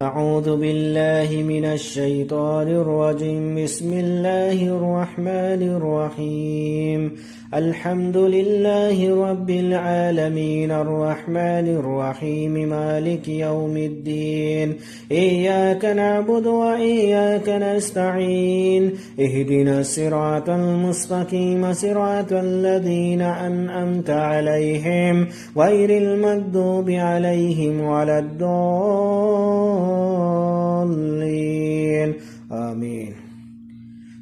أعوذ بالله من الشيطان الرجيم. بسم الله الرحمن الرحيم. الحمد لله رب العالمين الرحمن الرحيم مالك يوم الدين. إياك نعبد وإياك نستعين. اهدنا الصراط المستقيم صراط الذين أنعمت عليهم غير المغضوب عليهم ولا الضالين. آمين.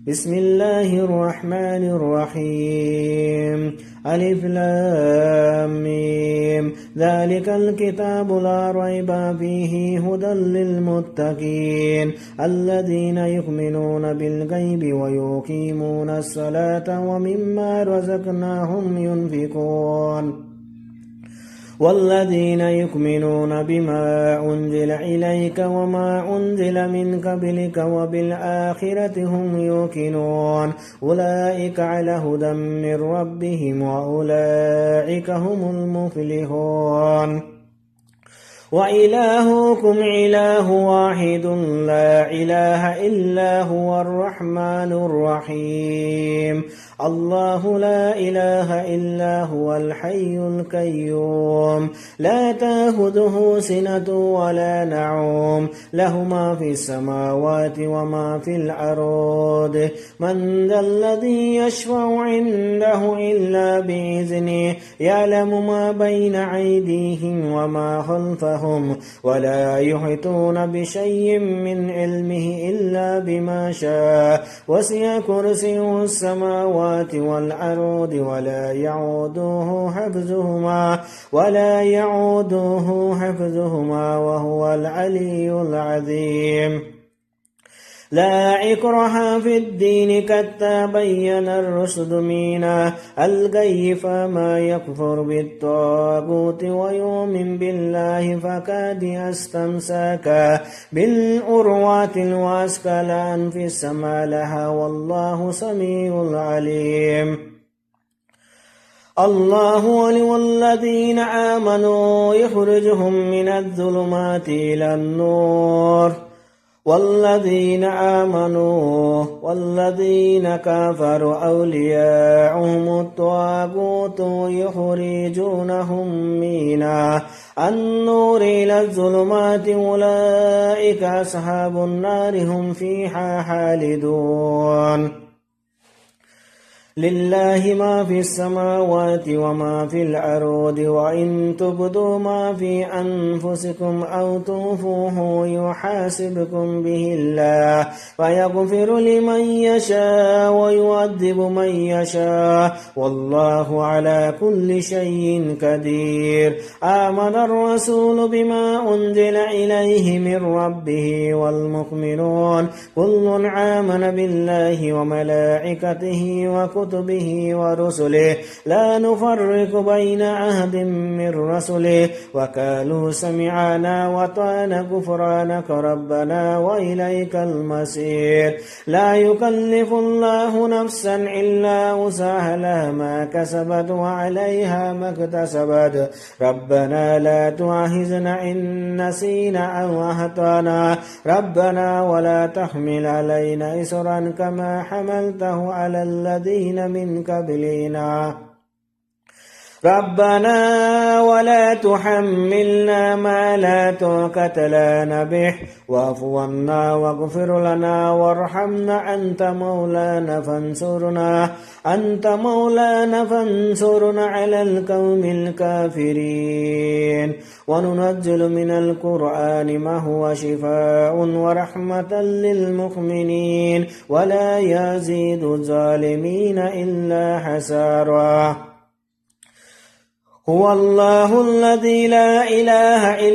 بسم الله الرحمن الرحيم. ألف لام ميم. ذلك الكتاب لا ريب فيه هدى للمتقين الذين يؤمنون بالغيب ويقيمون الصلاة ومما رزقناهم ينفقون والذين يؤمنون بما أنزل إليك وما أنزل من قبلك وبالآخرة هم يوقنون أولئك على هدى من ربهم وأولئك هم المفلحون. وإلهكم إله واحد لا إله إلا هو الرحمن الرحيم. الله لا إله إلا هو الحي القيوم لا تأخذه سنة ولا نوم له ما في السماوات وما في الأرض. من ذا الذي يشفع عنده إلا بإذنه يعلم ما بين أيديهم وما خلفهم ولا يحيطون بشيء من علمه إلا بما شاء. وسع كرسيه السماوات والأرض ولا يعوده حفظهما وهو العلي العظيم. لا إكراه في الدين قد تبين الرشد من الغي فما يكفر بالطاغوت ويؤمن بالله فقد استمسك بالعروة الوثقى لا انفصام لها والله سميع عليم. الله ولي الذين آمنوا يخرجهم من الظلمات إلى النور والذين كفروا أولياءهم الطاغوت يخرجونهم من النور إلى الظلمات أولئك أصحاب النار هم فيها خالدون. لله ما في السماوات وما في الأرض وإن تبدوا ما في أنفسكم أو تخفوه يحاسبكم به الله فيغفر لمن يشاء ويعذب من يشاء والله على كل شيء قدير. آمن الرسول بما أنزل إليه من ربه والمؤمنون كل آمن بالله وملائكته وكتبه ورسله لا نفرق بين أحد من رسله وقالوا سمعنا وأطعنا غفرانك ربنا وإليك المصير. لا يكلف الله نفسا إلا وسعها لها ما كسبت وعليها ما اكتسبت ربنا لا تؤاخذنا إن نسينا أو أخطأنا ربنا ولا تحمل علينا إصرا كما حملته على الذين من قبلنا ربنا ولا تحملنا ما لا طاقة لنا به واعف عنا واغفر لنا وارحمنا أنت مولانا فانصرنا على القوم الكافرين. وننزل من القرآن ما هو شفاء ورحمة للمؤمنين ولا يزيد الظالمين إلا خسارا. هو الله الذي لا إله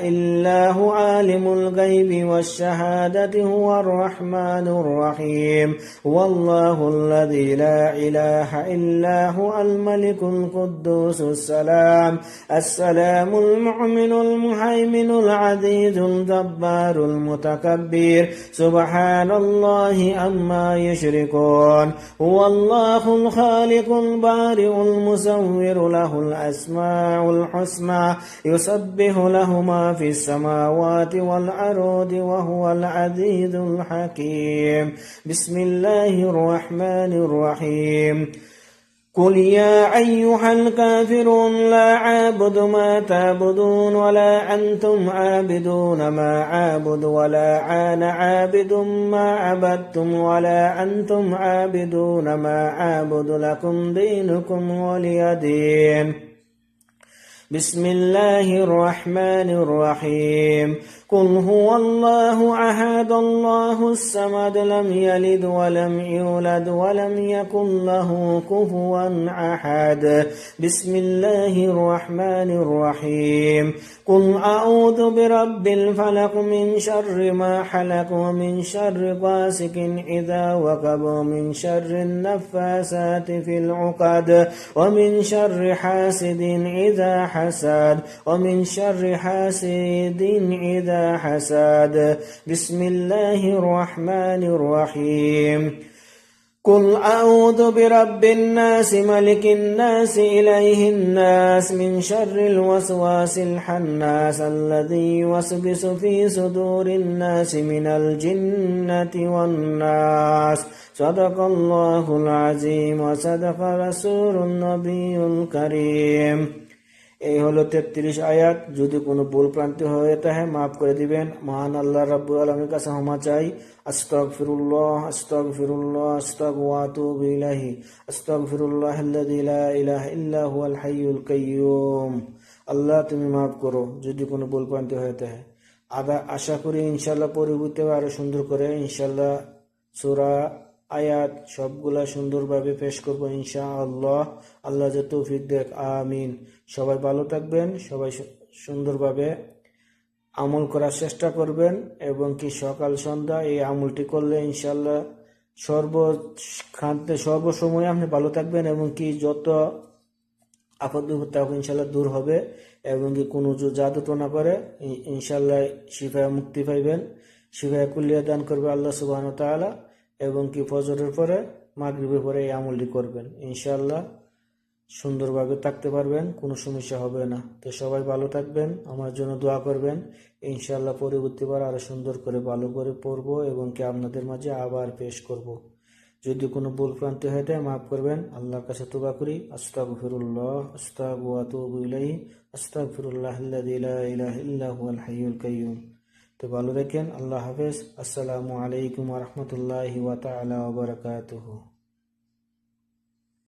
إلا هو عالم الغيب والشهادة هو الرحمن الرحيم. هو الله الذي لا إله إلا هو الملك القدوس السلام المؤمن المهيمن العزيز الجبار المتكبر سبحان الله عما يشركون. هو الله الخالق البارئ المصور له الأسماء الحسنى يسبح له ما في السماوات والأرض وهو العزيز الحكيم بسم الله الرحمن الرحيم قل يا أيها الكافرون لا أعبد ما تعبدون ولا أنتم عابدون ما أعبد ولا أنا عابد ما عبدتم ولا أنتم عابدون ما أعبد لكم دينكم ولي دين بسم الله الرحمن الرحيم قل هو الله أحد الله الصمد لم يلد ولم يولد ولم يكن له كفوا أحد بسم الله الرحمن الرحيم قل أعوذ برب الفلق من شر ما خلق ومن شر غاسق إذا وقب ومن شر النفاثات في العقد ومن شر حاسد إذا حسد ومن شر حاسد إذا حسد بسم الله الرحمن الرحيم قل أعوذ برب الناس ملك الناس إله الناس من شر الوسواس الخناس الذي يوسوس في صدور الناس من الجنة والناس صدق الله العظيم وصدق رسول النبي الكريم এই হলো 33 আয়াত। যদি কোনো ভুল প্রান্তি হয়ে থাকে মাফ করে দিবেন। মহান আল্লাহ রাব্বুল আলামিনের কাছে ক্ষমা চাই। আস্তাগফিরুল্লাহ আস্তাগফিরুল্লাহ আস্তাগওয়াতুবু ইলাইহি আস্তাগফিরুল্লাহাল্লাযী লা ইলাহা ইল্লা হুয়াল হাইয়ুল কাইয়্যুম। আল্লাহ তুমি মাফ করো যদি কোনো ভুল প্রান্তি হয়ে থাকে। আশা করি ইনশাআল্লাহ পরবর্তীতে আরো সুন্দর করে ইনশাআল্লাহ সূরা আয়াত সবগুলা সুন্দরভাবে পেশ করবো ইনশাআল্লাহ। আল্লাহ যে তৌফিক দেখ, আমিন। সবাই ভালো থাকবেন, সবাই সুন্দরভাবে আমল করার চেষ্টা করবেন এবং কি সকাল সন্ধ্যা এই আমলটি করলে ইনশাআল্লাহ সর্বসময় আপনি ভালো থাকবেন এবং কি যত আপদ বিপদ ইনশাআল্লাহ দূর হবে এবং কি কোনো জাদু টোনা করে ইনশাআল্লাহ শিফায়ে মুক্তি পাইবেন, শিফায়ে কুল্লিয়া দান করবে আল্লাহ সুবহানাহু ওয়া তাআলা এবং কি ফজরের পরে মাগরিবের পরে এই আমলটি করবেন ইনশাআল্লাহ সুন্দরভাবে থাকতে পারবেন, কোনো সমস্যা হবে না। তো সবাই ভালো থাকবেন, আমার জন্য দোয়া করবেন। ইনশাআল্লাহ পরবর্তীবার আরো সুন্দর করে ভালো করে পড়বো এবং কি আপনাদের মাঝে আবার পেশ করব। যদি কোনো ভুল প্রান্তি হয়ে যায় মাফ করবেন। আল্লাহর কাছে তওবা করি। আস্তাগফিরুল্লাহ আস্তাগওয়াতুবু ইলাইহি আস্তাগফিরুল্লাহাল্লাযী লা ইলাহা ইল্লা হুয়াল হাইয়ুল কাইয়্যুম। তো ভালো থাকেন। আল্লাহ হাফেজ। আসসালামু আলাইকুম ওয়া রাহমাতুল্লাহি ওয়া তাআলা ওয়া বারাকাতুহু।